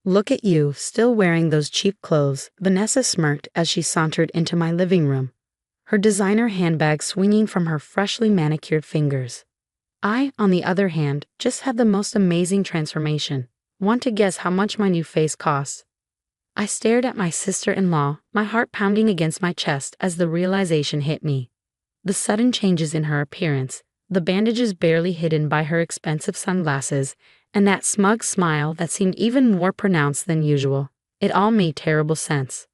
Look at you, still wearing those cheap clothes, Vanessa smirked as she sauntered into my living room, her designer handbag swinging from her freshly manicured fingers. I, on the other hand, just had the most amazing transformation. Want to guess how much my new face costs? I stared at my sister-in-law, my heart pounding against my chest as the realization hit me. The sudden changes in her appearance, the bandages barely hidden by her expensive sunglasses, and that smug smile that seemed even more pronounced than usual. It all made terrible sense.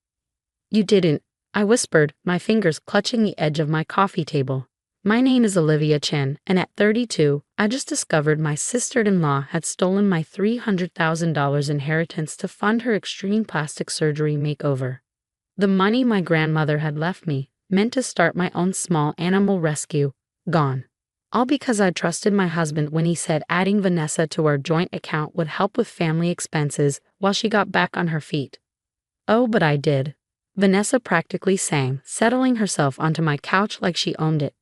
"You didn't," I whispered, my fingers clutching the edge of my coffee table. "My name is Olivia Chen, and at 32, I just discovered my sister-in-law had stolen my $300,000 inheritance to fund her extreme plastic surgery makeover. The money my grandmother had left me, meant to start my own small animal rescue, gone. All because I trusted my husband when he said adding Vanessa to our joint account would help with family expenses while she got back on her feet. Oh, but I did." Vanessa practically sang, settling herself onto my couch like she owned it.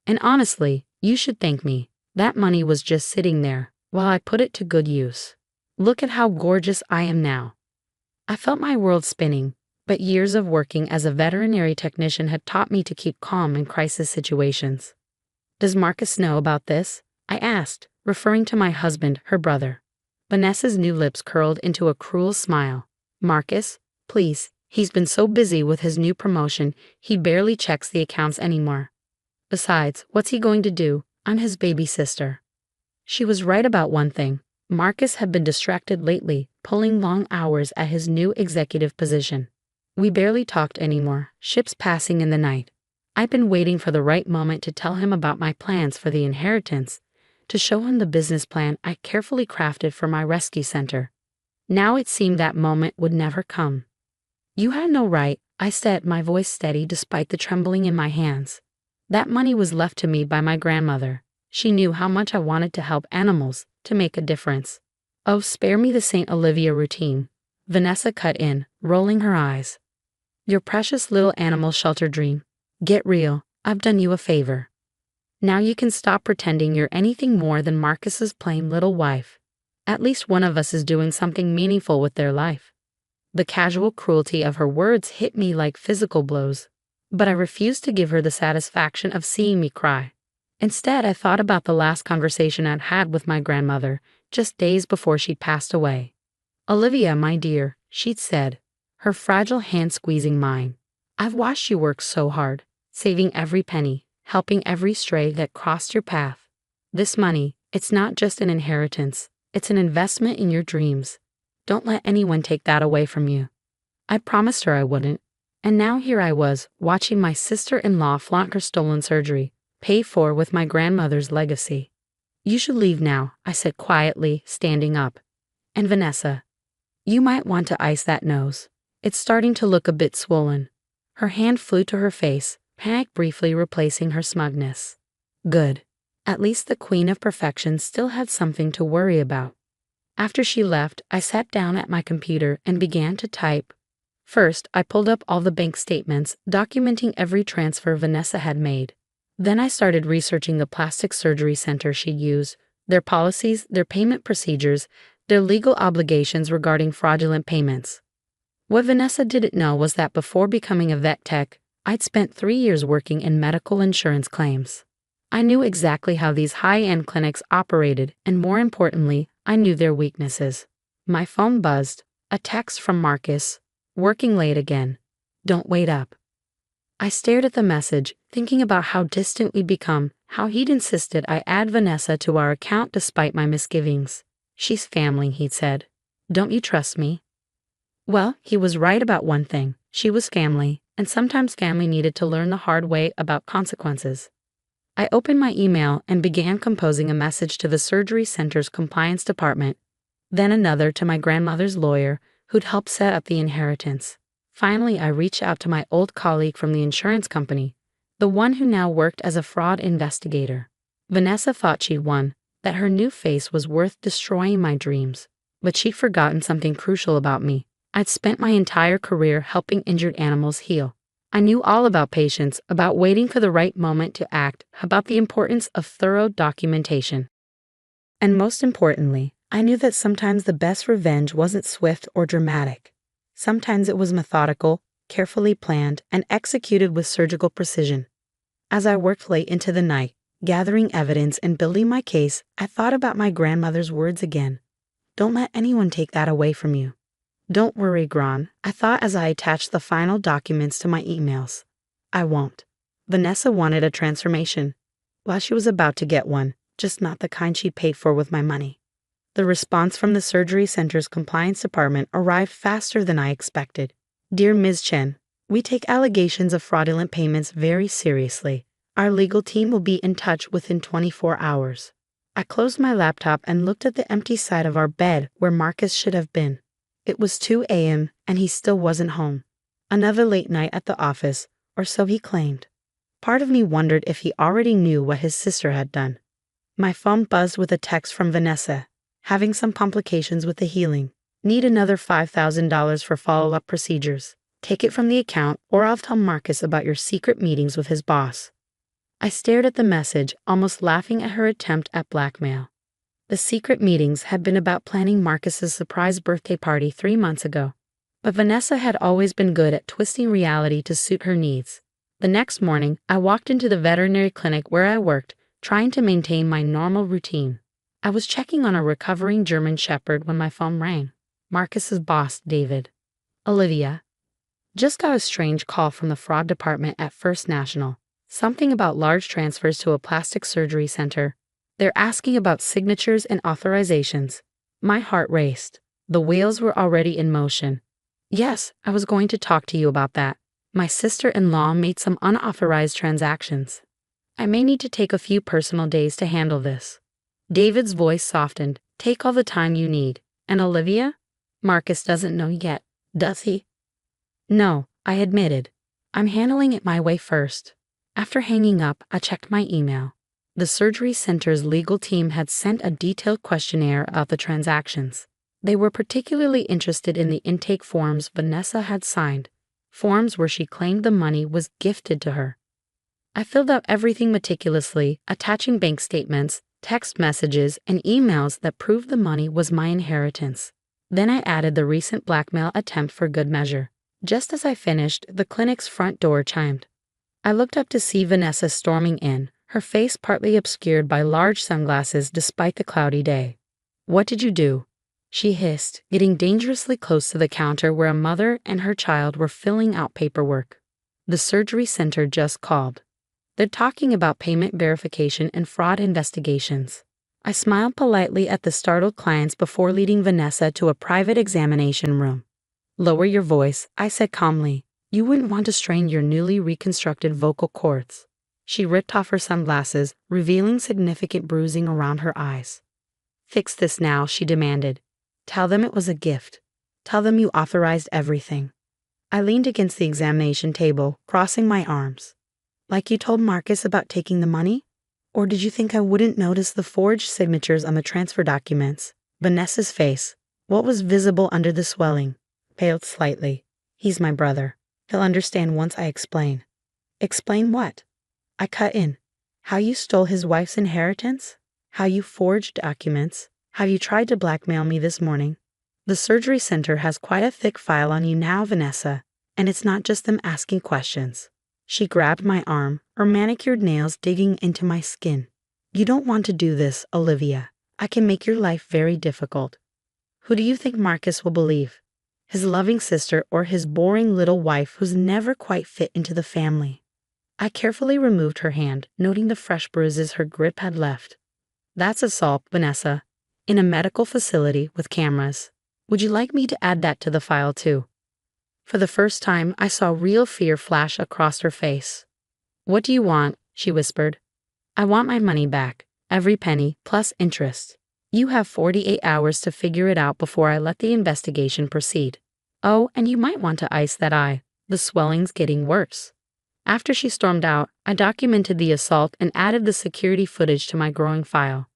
"And honestly, you should thank me. That money was just sitting there, while I put it to good use. Look at how gorgeous I am now." I felt my world spinning, but years of working as a veterinary technician had taught me to keep calm in crisis situations. "Does Marcus know about this?" I asked, referring to my husband, her brother. Vanessa's new lips curled into a cruel smile. "Marcus? Please, he's been so busy with his new promotion, he barely checks the accounts anymore. Besides, what's he going to do? I'm his baby sister." She was right about one thing. Marcus had been distracted lately, pulling long hours at his new executive position. We barely talked anymore, ships passing in the night. I'd been waiting for the right moment to tell him about my plans for the inheritance, to show him the business plan I carefully crafted for my rescue center. Now it seemed that moment would never come. "You had no right," I said, my voice steady despite the trembling in my hands. "That money was left to me by my grandmother. She knew how much I wanted to help animals, to make a difference." "Oh, spare me the St. Olivia routine," Vanessa cut in, rolling her eyes. "Your precious little animal shelter dream. Get real, I've done you a favor. Now you can stop pretending you're anything more than Marcus's plain little wife. At least one of us is doing something meaningful with their life." The casual cruelty of her words hit me like physical blows, but I refused to give her the satisfaction of seeing me cry. Instead, I thought about the last conversation I'd had with my grandmother, just days before she'd passed away. "Olivia, my dear," she'd said, her fragile hand squeezing mine. "I've watched you work so hard, saving every penny, helping every stray that crossed your path. This money, it's not just an inheritance, it's an investment in your dreams. Don't let anyone take that away from you." I promised her I wouldn't, and now here I was, watching my sister-in-law flaunt her stolen surgery, paid for with my grandmother's legacy. "You should leave now," I said quietly, standing up. "And Vanessa, you might want to ice that nose. It's starting to look a bit swollen." Her hand flew to her face, panic briefly replacing her smugness. Good. At least the queen of perfection still had something to worry about. After she left, I sat down at my computer and began to type. First, I pulled up all the bank statements, documenting every transfer Vanessa had made. Then I started researching the plastic surgery center she'd used, their policies, their payment procedures, their legal obligations regarding fraudulent payments. What Vanessa didn't know was that before becoming a vet tech, I'd spent 3 years working in medical insurance claims. I knew exactly how these high-end clinics operated, and more importantly, I knew their weaknesses. My phone buzzed, a text from Marcus. "Working late again. Don't wait up." I stared at the message, thinking about how distant we'd become, how he'd insisted I add Vanessa to our account despite my misgivings. "She's family," he'd said. "Don't you trust me?" Well, he was right about one thing. She was family, and sometimes family needed to learn the hard way about consequences. I opened my email and began composing a message to the surgery center's compliance department, then another to my grandmother's lawyer, who'd helped set up the inheritance. Finally, I reached out to my old colleague from the insurance company, the one who now worked as a fraud investigator. Vanessa thought she'd won, that her new face was worth destroying my dreams, but she'd forgotten something crucial about me. I'd spent my entire career helping injured animals heal. I knew all about patience, about waiting for the right moment to act, about the importance of thorough documentation. And most importantly, I knew that sometimes the best revenge wasn't swift or dramatic. Sometimes it was methodical, carefully planned, and executed with surgical precision. As I worked late into the night, gathering evidence and building my case, I thought about my grandmother's words again. Don't let anyone take that away from you. Don't worry, Gran, I thought as I attached the final documents to my emails. I won't. Vanessa wanted a transformation. Well, she was about to get one, just not the kind she paid for with my money. The response from the surgery center's compliance department arrived faster than I expected. Dear Ms. Chen, we take allegations of fraudulent payments very seriously. Our legal team will be in touch within 24 hours. I closed my laptop and looked at the empty side of our bed where Marcus should have been. It was 2 a.m. and he still wasn't home. Another late night at the office, or so he claimed. Part of me wondered if he already knew what his sister had done. My phone buzzed with a text from Vanessa. Having some complications with the healing. Need another $5,000 for follow-up procedures. Take it from the account or I'll tell Marcus about your secret meetings with his boss. I stared at the message, almost laughing at her attempt at blackmail. The secret meetings had been about planning Marcus's surprise birthday party 3 months ago. But Vanessa had always been good at twisting reality to suit her needs. The next morning, I walked into the veterinary clinic where I worked, trying to maintain my normal routine. I was checking on a recovering German Shepherd when my phone rang. Marcus's boss, David. Olivia. Just got a strange call from the fraud department at First National. Something about large transfers to a plastic surgery center. They're asking about signatures and authorizations. My heart raced. The wheels were already in motion. Yes, I was going to talk to you about that. My sister-in-law made some unauthorized transactions. I may need to take a few personal days to handle this. David's voice softened. Take all the time you need. And Olivia? Marcus doesn't know yet, does he? No, I admitted. I'm handling it my way first. After hanging up, I checked my email. The surgery center's legal team had sent a detailed questionnaire about the transactions. They were particularly interested in the intake forms Vanessa had signed, forms where she claimed the money was gifted to her. I filled out everything meticulously, attaching bank statements, text messages, and emails that proved the money was my inheritance. Then I added the recent blackmail attempt for good measure. Just as I finished, the clinic's front door chimed. I looked up to see Vanessa storming in, her face partly obscured by large sunglasses despite the cloudy day. What did you do? She hissed, getting dangerously close to the counter where a mother and her child were filling out paperwork. The surgery center just called. They're talking about payment verification and fraud investigations. I smiled politely at the startled clients before leading Vanessa to a private examination room. Lower your voice, I said calmly. You wouldn't want to strain your newly reconstructed vocal cords. She ripped off her sunglasses, revealing significant bruising around her eyes. Fix this now, she demanded. Tell them it was a gift. Tell them you authorized everything. I leaned against the examination table, crossing my arms. Like you told Marcus about taking the money? Or did you think I wouldn't notice the forged signatures on the transfer documents? Vanessa's face, what was visible under the swelling, paled slightly. He's my brother. He'll understand once I explain. Explain what? I cut in. How you stole his wife's inheritance? How you forged documents? How you tried to blackmail me this morning? The surgery center has quite a thick file on you now, Vanessa, and it's not just them asking questions. She grabbed my arm, her manicured nails digging into my skin. You don't want to do this, Olivia. I can make your life very difficult. Who do you think Marcus will believe? His loving sister or his boring little wife who's never quite fit into the family? I carefully removed her hand, noting the fresh bruises her grip had left. That's assault, Vanessa. In a medical facility with cameras. Would you like me to add that to the file too? For the first time, I saw real fear flash across her face. What do you want? She whispered. I want my money back, every penny, plus interest. You have 48 hours to figure it out before I let the investigation proceed. Oh, and you might want to ice that eye. The swelling's getting worse. After she stormed out, I documented the assault and added the security footage to my growing file.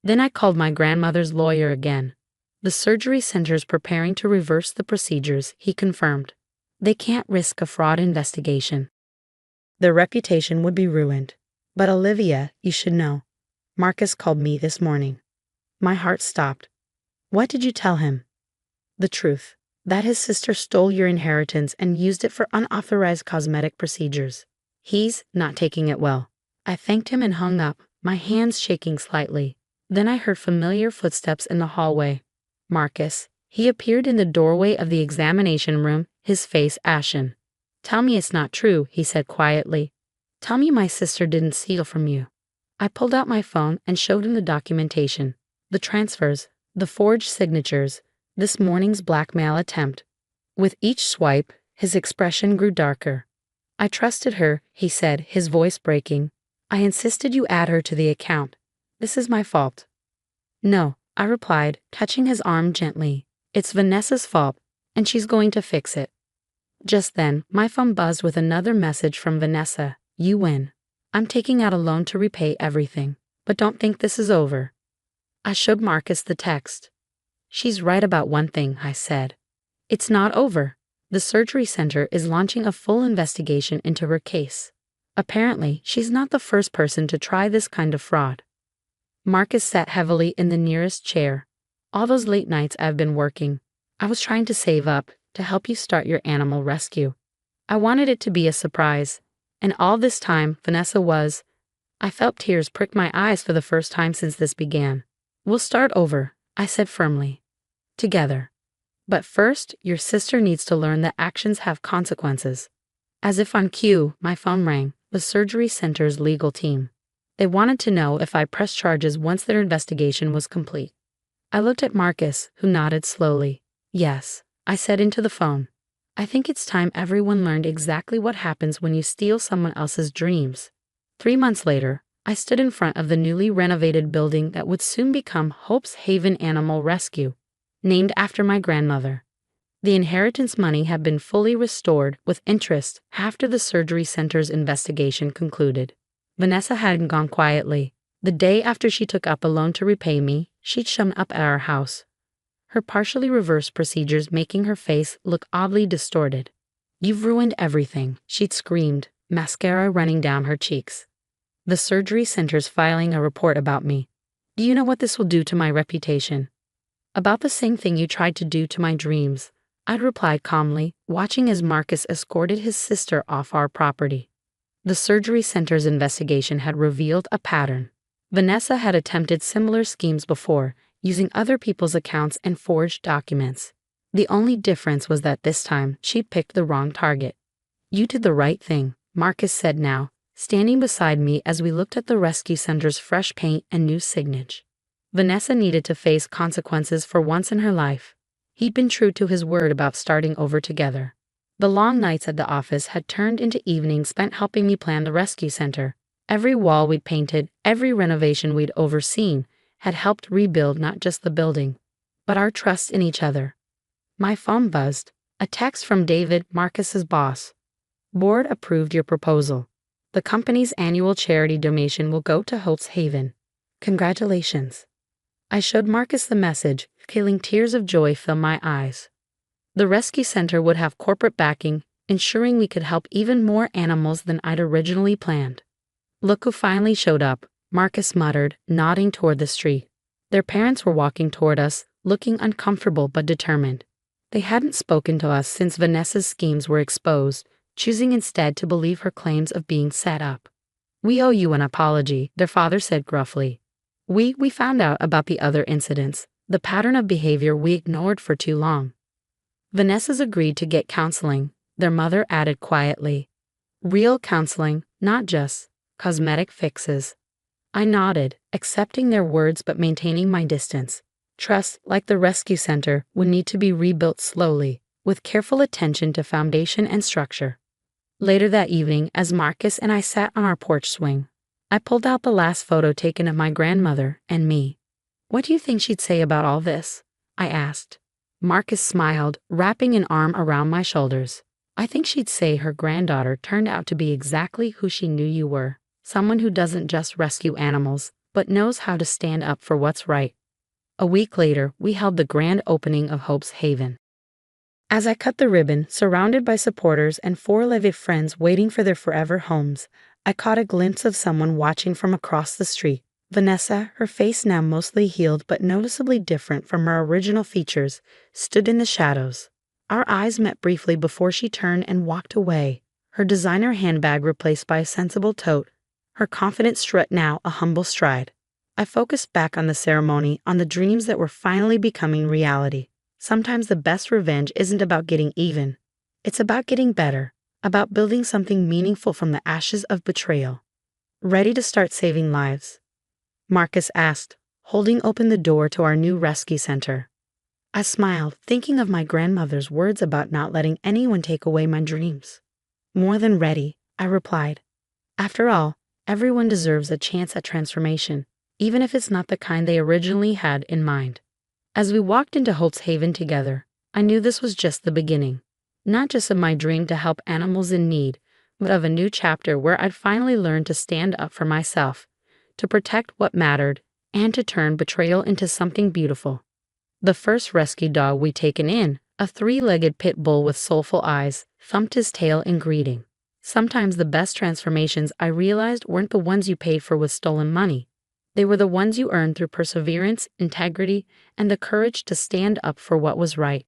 Then I called my grandmother's lawyer again. The surgery center's preparing to reverse the procedures, he confirmed. They can't risk a fraud investigation. Their reputation would be ruined. But Olivia, you should know. Marcus called me this morning. My heart stopped. What did you tell him? The truth. That his sister stole your inheritance and used it for unauthorized cosmetic procedures. He's not taking it well. I thanked him and hung up, my hands shaking slightly. Then I heard familiar footsteps in the hallway. Marcus. He appeared in the doorway of the examination room, his face ashen. Tell me it's not true, he said quietly. Tell me my sister didn't steal from you. I pulled out my phone and showed him the documentation. The transfers, the forged signatures, this morning's blackmail attempt. With each swipe, his expression grew darker. I trusted her, he said, his voice breaking. I insisted you add her to the account. This is my fault. No, I replied, touching his arm gently. It's Vanessa's fault, and she's going to fix it. Just then, my phone buzzed with another message from Vanessa. You win. I'm taking out a loan to repay everything, but don't think this is over. I showed Marcus the text. She's right about one thing, I said. It's not over. The surgery center is launching a full investigation into her case. Apparently, she's not the first person to try this kind of fraud. Marcus sat heavily in the nearest chair. All those late nights I've been working. I was trying to save up to help you start your animal rescue. I wanted it to be a surprise. And all this time, Vanessa was. I felt tears prick my eyes for the first time since this began. We'll start over, I said firmly. Together. But first, your sister needs to learn that actions have consequences. As if on cue, my phone rang, the surgery center's legal team. They wanted to know if I pressed charges once their investigation was complete. I looked at Marcus, who nodded slowly. Yes, I said into the phone. I think it's time everyone learned exactly what happens when you steal someone else's dreams. 3 months later, I stood in front of the newly renovated building that would soon become Hope's Haven Animal Rescue, named after my grandmother. The inheritance money had been fully restored with interest after the surgery center's investigation concluded. Vanessa hadn't gone quietly. The day after she took up a loan to repay me, she'd shown up at our house. Her partially reversed procedures making her face look oddly distorted. You've ruined everything, she'd screamed, mascara running down her cheeks. The surgery center's filing a report about me. Do you know what this will do to my reputation? About the same thing you tried to do to my dreams, I'd replied calmly, watching as Marcus escorted his sister off our property. The surgery center's investigation had revealed a pattern. Vanessa had attempted similar schemes before, using other people's accounts and forged documents. The only difference was that this time she'd picked the wrong target. You did the right thing, Marcus said now, standing beside me as we looked at the rescue center's fresh paint and new signage. Vanessa needed to face consequences for once in her life. He'd been true to his word about starting over together. The long nights at the office had turned into evenings spent helping me plan the rescue center. Every wall we'd painted, every renovation we'd overseen, had helped rebuild not just the building, but our trust in each other. My phone buzzed. A text from David, Marcus's boss. Board approved your proposal. The company's annual charity donation will go to Hope's Haven. Congratulations. I showed Marcus the message, feeling tears of joy fill my eyes. The rescue center would have corporate backing, ensuring we could help even more animals than I'd originally planned. Look who finally showed up, Marcus muttered, nodding toward the street. Their parents were walking toward us, looking uncomfortable but determined. They hadn't spoken to us since Vanessa's schemes were exposed, choosing instead to believe her claims of being set up. We owe you an apology, their father said gruffly. We found out about the other incidents, the pattern of behavior we ignored for too long. Vanessa's agreed to get counseling, their mother added quietly. Real counseling, not just cosmetic fixes. I nodded, accepting their words but maintaining my distance. Trust, like the rescue center, would need to be rebuilt slowly, with careful attention to foundation and structure. Later that evening, as Marcus and I sat on our porch swing, I pulled out the last photo taken of my grandmother and me. What do you think she'd say about all this? I asked. Marcus smiled, wrapping an arm around my shoulders. I think she'd say her granddaughter turned out to be exactly who she knew you were, someone who doesn't just rescue animals, but knows how to stand up for what's right. A week later, we held the grand opening of Hope's Haven. As I cut the ribbon, surrounded by supporters and 4 live friends waiting for their forever homes, I caught a glimpse of someone watching from across the street. Vanessa, her face now mostly healed but noticeably different from her original features, stood in the shadows. Our eyes met briefly before she turned and walked away, her designer handbag replaced by a sensible tote, her confident strut now a humble stride. I focused back on the ceremony, on the dreams that were finally becoming reality. Sometimes the best revenge isn't about getting even. It's about getting better, about building something meaningful from the ashes of betrayal. Ready to start saving lives? Marcus asked, holding open the door to our new rescue center. I smiled, thinking of my grandmother's words about not letting anyone take away my dreams. More than ready, I replied. After all, everyone deserves a chance at transformation, even if it's not the kind they originally had in mind. As we walked into Hope's Haven together, I knew this was just the beginning. Not just of my dream to help animals in need, but of a new chapter where I'd finally learn to stand up for myself, to protect what mattered, and to turn betrayal into something beautiful. The first rescue dog we'd taken in, a three-legged pit bull with soulful eyes, thumped his tail in greeting. Sometimes the best transformations I realized weren't the ones you paid for with stolen money. They were the ones you earned through perseverance, integrity, and the courage to stand up for what was right.